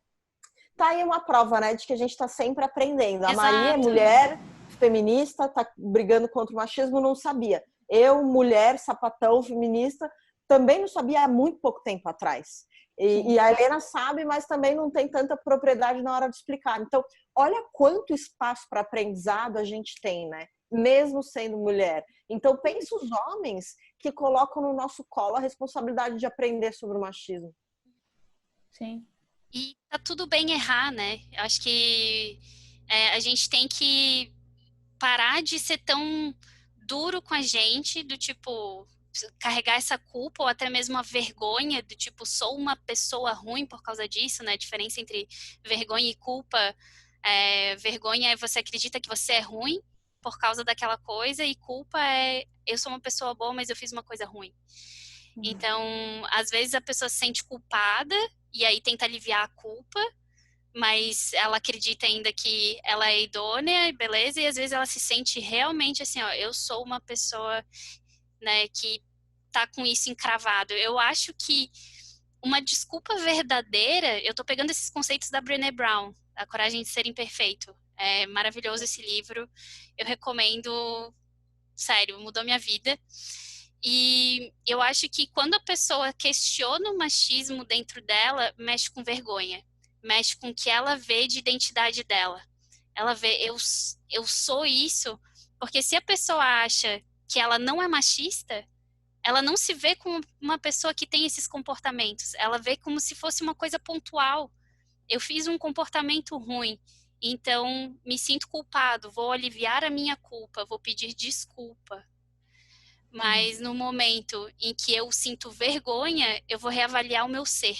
Tá aí uma prova, né, de que a gente tá sempre aprendendo. A Exato. Maria é mulher, feminista, tá brigando contra o machismo, não sabia. Eu, mulher, sapatão, feminista, também não sabia há muito pouco tempo atrás. E a Helena sabe, mas também não tem tanta propriedade na hora de explicar. Então, olha quanto espaço para aprendizado a gente tem, né? Mesmo sendo mulher. Então, pensa os homens que colocam no nosso colo a responsabilidade de aprender sobre o machismo. Sim. E tá tudo bem errar, né? Eu acho que a gente tem que parar de ser tão duro com a gente, do tipo, carregar essa culpa ou até mesmo a vergonha, do tipo, sou uma pessoa ruim por causa disso, né? A diferença entre vergonha e culpa. Vergonha é você acredita que você é ruim por causa daquela coisa, e culpa é eu sou uma pessoa boa, mas eu fiz uma coisa ruim. Então, às vezes a pessoa se sente culpada e aí tenta aliviar a culpa, mas ela acredita ainda que ela é idônea, beleza, e às vezes ela se sente realmente assim, ó, eu sou uma pessoa, né, que tá com isso encravado. Eu acho que uma desculpa verdadeira, eu tô pegando esses conceitos da Brené Brown, A Coragem de Ser Imperfeito. É maravilhoso esse livro, eu recomendo, sério, mudou minha vida. E eu acho que quando a pessoa questiona o machismo dentro dela, mexe com vergonha, mexe com o que ela vê de identidade dela. Ela vê, eu sou isso, porque se a pessoa acha que ela não é machista, ela não se vê como uma pessoa que tem esses comportamentos, ela vê como se fosse uma coisa pontual. Eu fiz um comportamento ruim, então me sinto culpado, vou aliviar a minha culpa, vou pedir desculpa. Mas no momento em que eu sinto vergonha, eu vou reavaliar o meu ser,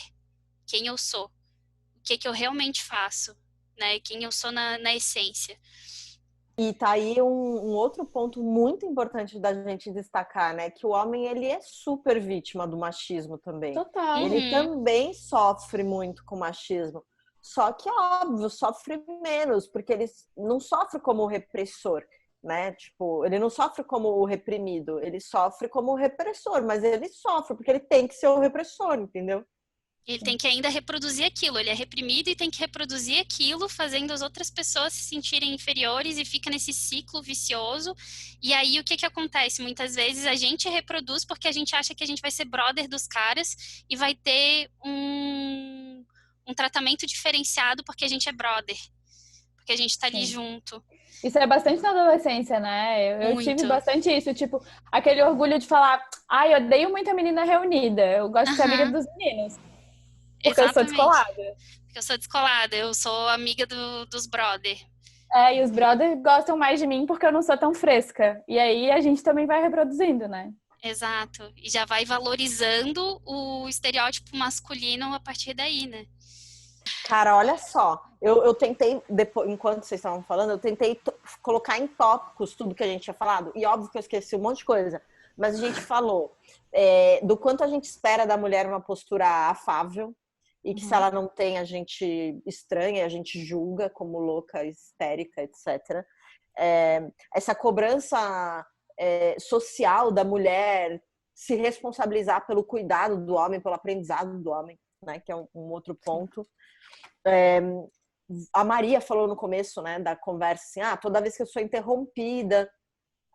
quem eu sou, o que eu realmente faço, né? Quem eu sou na essência. E tá aí um outro ponto muito importante da gente destacar, né? Que o homem, ele é super vítima do machismo também. Total. Ele também sofre muito com machismo. Só que, óbvio, sofre menos, porque ele não sofre como o repressor, né? Tipo, ele não sofre como o reprimido, ele sofre como o repressor, mas ele sofre porque ele tem que ser o repressor, entendeu? Ele tem que ainda reproduzir aquilo, ele é reprimido e tem que reproduzir aquilo, fazendo as outras pessoas se sentirem inferiores e fica nesse ciclo vicioso. E aí o que acontece? Muitas vezes a gente reproduz porque a gente acha que a gente vai ser brother dos caras e vai ter um tratamento diferenciado porque a gente é brother, porque a gente tá ali junto. Isso é bastante na adolescência, né? Eu tive bastante isso, tipo, aquele orgulho de falar, eu odeio muito a menina reunida, eu gosto de ser amiga dos meninos. Porque eu sou descolada. Porque eu sou descolada, eu sou amiga dos brother. E os brothers gostam mais de mim porque eu não sou tão fresca. E aí a gente também vai reproduzindo, né? Exato. E já vai valorizando o estereótipo masculino a partir daí, né? Cara, olha só, eu tentei, depois, enquanto vocês estavam falando, eu tentei colocar em tópicos tudo que a gente tinha falado, e óbvio que eu esqueci um monte de coisa, mas a gente falou do quanto a gente espera da mulher uma postura afável, e que se ela não tem, a gente estranha, a gente julga como louca, histérica, etc. Essa cobrança social da mulher se responsabilizar pelo cuidado do homem, pelo aprendizado do homem, né, que é um outro ponto. A Maria falou no começo, né, da conversa assim, toda vez que eu sou interrompida,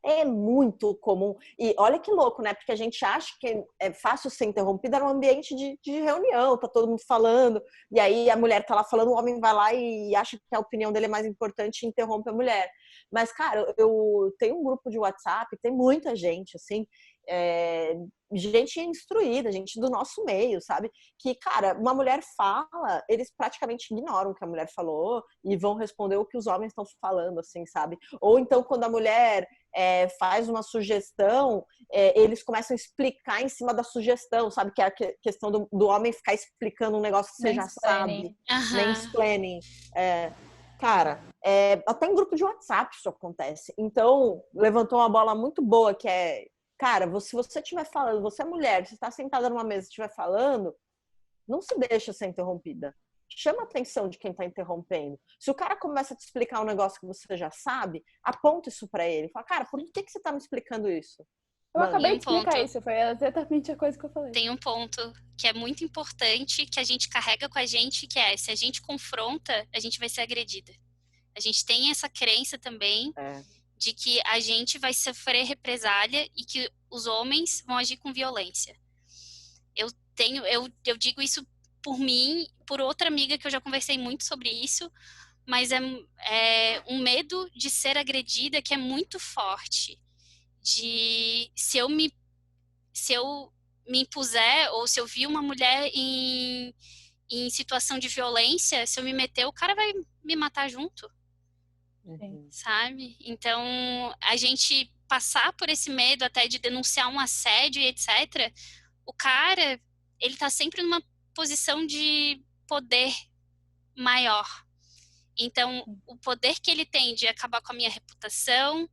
é muito comum. E olha que louco, né? Porque a gente acha que é fácil ser interrompida num ambiente de reunião, tá todo mundo falando, e aí a mulher tá lá falando, o homem vai lá e acha que a opinião dele é mais importante e interrompe a mulher. Mas, cara, eu tenho um grupo de WhatsApp, tem muita gente, assim, gente instruída, gente do nosso meio, sabe? Que, cara, uma mulher fala, eles praticamente ignoram o que a mulher falou e vão responder o que os homens estão falando, assim, sabe? Ou então, quando a mulher faz uma sugestão, eles começam a explicar em cima da sugestão, sabe? Que é a questão do homem ficar explicando um negócio que você já sabe. Mansplaining. Cara, até em grupo de WhatsApp isso acontece. Então, levantou uma bola muito boa, que é, cara, se você estiver falando, você é mulher, você está sentada numa mesa e estiver falando, não se deixa ser interrompida. Chama a atenção de quem está interrompendo. Se o cara começa a te explicar um negócio que você já sabe, aponta isso para ele. Fala, cara, por que você está me explicando isso? Eu acabei de explicar isso, foi exatamente a coisa que eu falei. Tem um ponto que é muito importante, que a gente carrega com a gente, que é, se a gente confronta, a gente vai ser agredida. A gente tem essa crença também de que a gente vai sofrer represália e que os homens vão agir com violência. Eu digo isso por mim, por outra amiga que eu já conversei muito sobre isso, mas é um medo de ser agredida que é muito forte. Se eu me impuser, ou se eu vi uma mulher em situação de violência, se eu me meter, o cara vai me matar junto. Sabe? Então, a gente passar por esse medo até de denunciar um assédio e etc., o cara, ele tá sempre numa posição de poder maior. Então, o poder que ele tem de acabar com a minha reputação,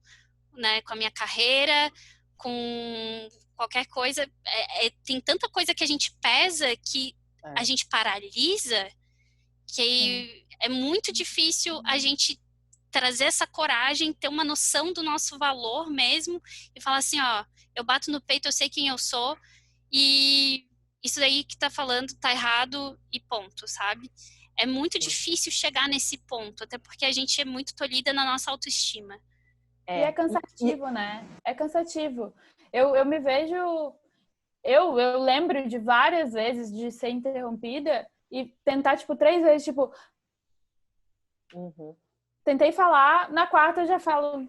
né, com a minha carreira, com qualquer coisa, tem tanta coisa que a gente pesa que a gente paralisa, que é muito difícil a gente trazer essa coragem, ter uma noção do nosso valor mesmo e falar assim, eu bato no peito, eu sei quem eu sou e isso daí que tá falando tá errado e ponto, sabe? É muito difícil chegar nesse ponto, até porque a gente é muito tolhida na nossa autoestima. E é cansativo, né? É cansativo. Eu me vejo... Eu lembro de várias vezes de ser interrompida e tentar, 3 vezes, Tentei falar, na quarta eu já falo,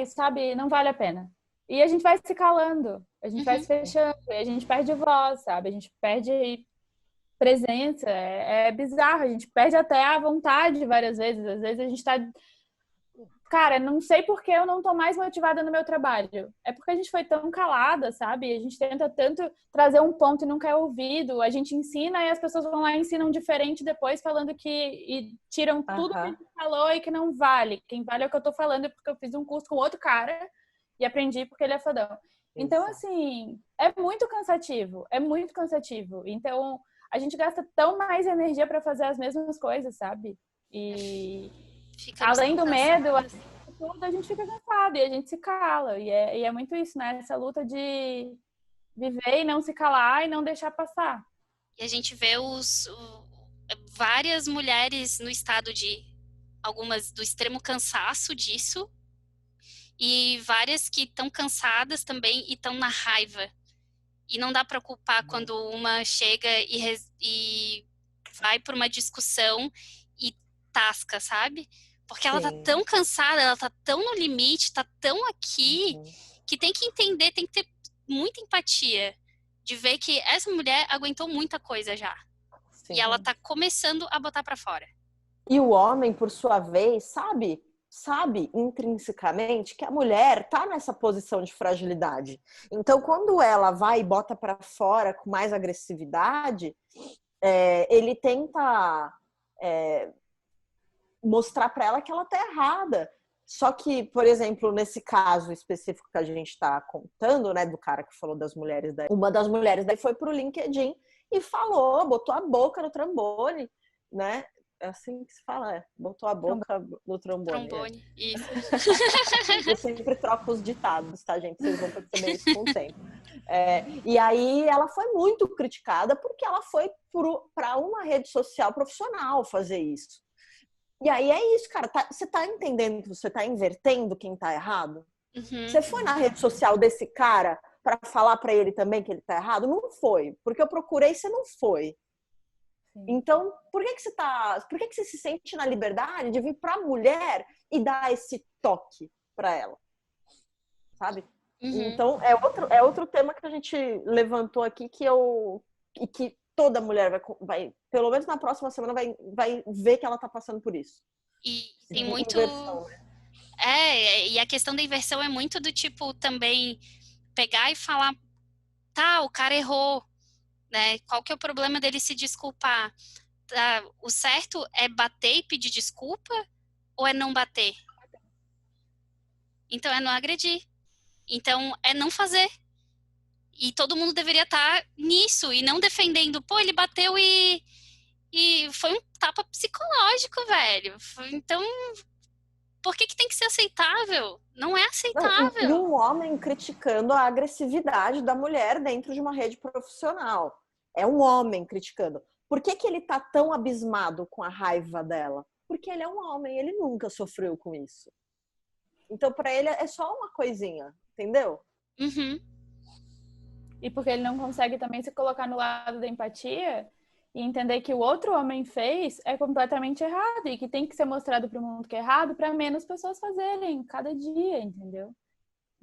sabe, não vale a pena. E a gente vai se calando, a gente vai se fechando, e a gente perde voz, sabe? A gente perde presença, é bizarro, a gente perde até a vontade várias vezes. Às vezes a gente tá... Cara, não sei por que eu não tô mais motivada no meu trabalho. É porque a gente foi tão calada, sabe? A gente tenta tanto trazer um ponto e nunca é ouvido. A gente ensina e as pessoas vão lá e ensinam diferente depois, falando e tiram tudo que a gente falou e que não vale. Quem vale é o que eu tô falando, porque eu fiz um curso com outro cara e aprendi porque ele é fodão. Então, assim, é muito cansativo. É muito cansativo. Então, a gente gasta tão mais energia para fazer as mesmas coisas, sabe? E... além do medo, assim, tudo, a gente fica cansado e a gente se cala. E é muito isso, né? Essa luta de viver e não se calar e não deixar passar. E a gente vê várias mulheres no estado algumas do extremo cansaço disso, e várias que estão cansadas também e estão na raiva. E não dá para culpar quando uma chega e vai por uma discussão e tasca, sabe? Porque ela tá tão cansada, ela tá tão no limite, tá tão aqui, que tem que entender, tem que ter muita empatia de ver que essa mulher aguentou muita coisa já. E ela tá começando a botar pra fora. E o homem, por sua vez, sabe intrinsecamente que a mulher tá nessa posição de fragilidade. Então, quando ela vai e bota pra fora com mais agressividade, ele tenta... mostrar para ela que ela tá errada. Só que, por exemplo, nesse caso específico que a gente está contando, né, do cara que falou das mulheres daí, uma das mulheres daí foi pro LinkedIn e falou, botou a boca no trombone, né? É assim que se fala, botou a boca no trombone. Trombone, isso. Eu sempre troco os ditados, tá, gente? Vocês vão perceber isso com o tempo. E aí ela foi muito criticada porque ela foi para uma rede social profissional fazer isso. E aí é isso, cara. Você tá entendendo que você tá invertendo quem tá errado? Uhum. Você foi na rede social desse cara para falar para ele também que ele tá errado? Não foi. Porque eu procurei e você não foi. Sim. Então, por que você se sente na liberdade de vir pra mulher e dar esse toque para ela? Sabe? Uhum. Então, é outro tema que a gente levantou aqui que toda mulher vai, pelo menos na próxima semana, vai ver que ela tá passando por isso. E tem muito... Inversão, né? E a questão da inversão é muito do tipo também pegar e falar, tá, o cara errou, né? Qual que é o problema dele se desculpar? Tá, o certo é bater e pedir desculpa ou é não bater? Então é não agredir. Então é não fazer. E todo mundo deveria estar nisso e não defendendo, pô, ele bateu e foi um tapa psicológico, velho. Então, por que tem que ser aceitável? Não é aceitável. Não, e um homem criticando a agressividade da mulher dentro de uma rede profissional. É um homem criticando. Por que ele tá tão abismado com a raiva dela? Porque ele é um homem, ele nunca sofreu com isso. Então, para ele, é só uma coisinha, entendeu? Uhum. E porque ele não consegue também se colocar no lado da empatia e entender que o outro homem fez é completamente errado e que tem que ser mostrado para o mundo que é errado para menos pessoas fazerem cada dia, entendeu?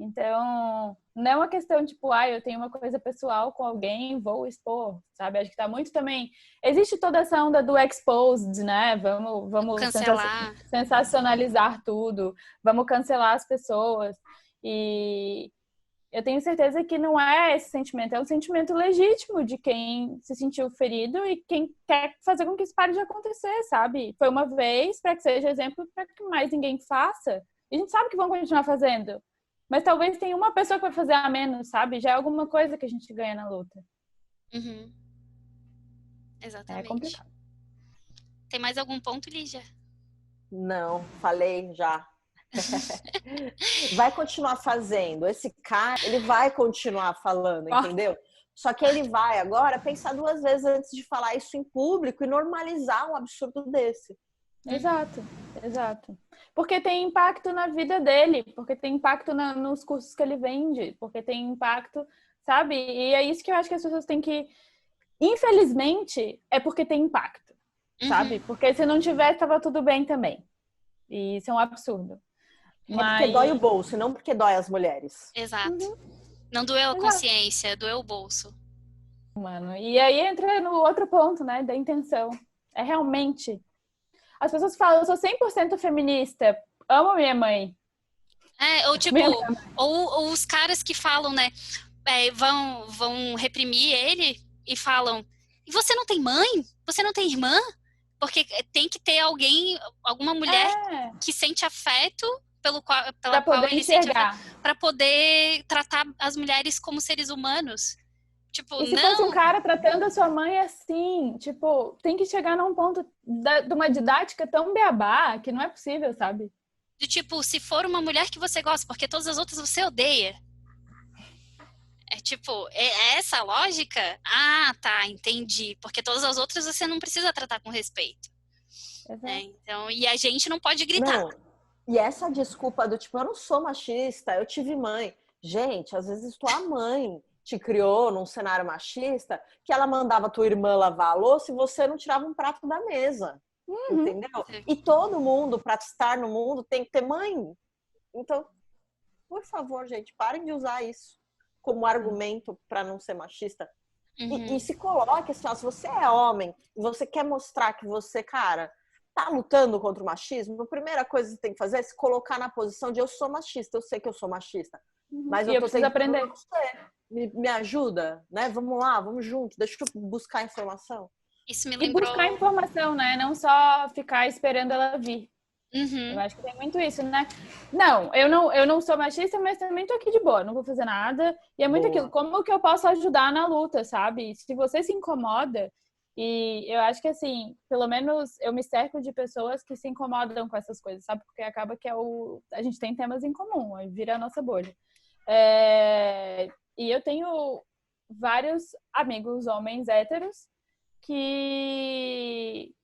Então, não é uma questão tipo, eu tenho uma coisa pessoal com alguém, vou expor, sabe? Acho que tá muito também... Existe toda essa onda do exposed, né? Vamos cancelar, sensacionalizar tudo, vamos cancelar as pessoas. E eu tenho certeza que não é esse sentimento, é um sentimento legítimo de quem se sentiu ferido e quem quer fazer com que isso pare de acontecer, sabe? Foi uma vez para que seja exemplo para que mais ninguém faça. E a gente sabe que vão continuar fazendo. Mas talvez tenha uma pessoa que vai fazer a menos, sabe? Já é alguma coisa que a gente ganha na luta. Uhum. Exatamente. É complicado. Tem mais algum ponto, Lígia? Não, falei já. Vai continuar fazendo. Esse cara, ele vai continuar falando, entendeu? Só que ele vai agora pensar 2 vezes antes de falar isso em público e normalizar um absurdo desse. Exato, exato. Porque tem impacto na vida dele, porque tem impacto nos cursos que ele vende, porque tem impacto, sabe? E é isso que eu acho que as pessoas têm que... Infelizmente, é porque tem impacto, sabe? Porque se não tivesse, tava tudo bem também. E isso é um absurdo. Mas... É porque dói o bolso, não porque dói as mulheres. Exato. Não doeu a consciência, doeu o bolso. Mano, e aí entra no outro ponto, né? Da intenção. É realmente... As pessoas falam, eu sou 100% feminista, amo minha mãe. Ou tipo, ou os caras que falam, né, vão reprimir ele e falam, e você não tem mãe? Você não tem irmã? Porque tem que ter alguma mulher que sente afeto pela qual ele sente afeto, para poder tratar as mulheres como seres humanos. Tipo, e se fosse um cara tratando a sua mãe assim, tipo, tem que chegar num ponto de uma didática tão beabá que não é possível, sabe? De tipo, se for uma mulher que você gosta, porque todas as outras você odeia. É tipo, é essa a lógica? Ah, tá, entendi. Porque todas as outras você não precisa tratar com respeito. Então, e a gente não pode gritar. Não. E essa desculpa do tipo, eu não sou machista, eu tive mãe. Gente, às vezes tua mãe te criou num cenário machista que ela mandava tua irmã lavar a louça e você não tirava um prato da mesa. Entendeu? E todo mundo, para estar no mundo, tem que ter mãe. Então, por favor, gente, parem de usar isso como argumento para não ser machista. E se coloque assim, ó, se você é homem e você quer mostrar que você, cara, tá lutando contra o machismo, a primeira coisa que você tem que fazer é se colocar na posição de eu sou machista, eu sei que eu sou machista. Mas eu preciso aprender. Me ajuda, né? Vamos lá, vamos junto, deixa eu buscar informação. Isso me lembrou... E buscar informação, né? Não só ficar esperando ela vir. Uhum. Eu acho que tem muito isso, né? Não, eu não sou machista, mas também tô aqui de boa, não vou fazer nada. E é muito Boa. aquilo, como que eu posso ajudar na luta, sabe? Se você se incomoda, e eu acho que assim, pelo menos eu me cerco de pessoas que se incomodam com essas coisas, sabe? Porque acaba que a gente tem temas em comum, aí vira a nossa bolha. E eu tenho vários amigos homens héteros que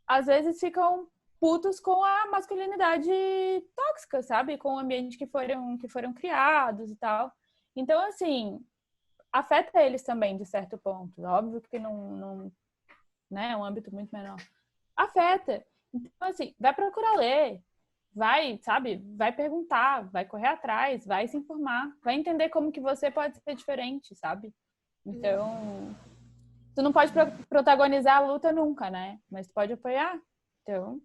às vezes ficam putos com a masculinidade tóxica, sabe? Com o ambiente que foram criados e tal. Então, assim, afeta eles também, de certo ponto. Óbvio que não, né? É um âmbito muito menor. Afeta. Então, assim, vai procurar ler. Vai, sabe? Vai perguntar, vai correr atrás, vai se informar, vai entender como que você pode ser diferente, sabe? Então, tu não pode protagonizar a luta nunca, né? Mas tu pode apoiar. Então,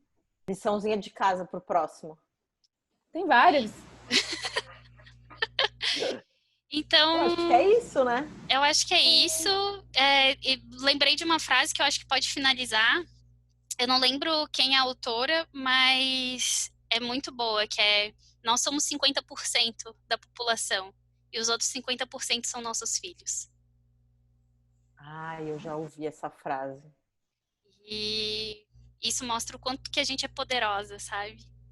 Liçãozinha de casa pro próximo. tem vários. Eu acho que é Então, isso, né? eu acho que é isso. E lembrei de uma frase que eu acho que pode finalizar. Eu não lembro quem é a autora, mas é muito boa, que é: nós somos 50% da população e os outros 50% são nossos filhos. Eu já ouvi essa frase. E isso mostra o quanto que a gente é poderosa, sabe?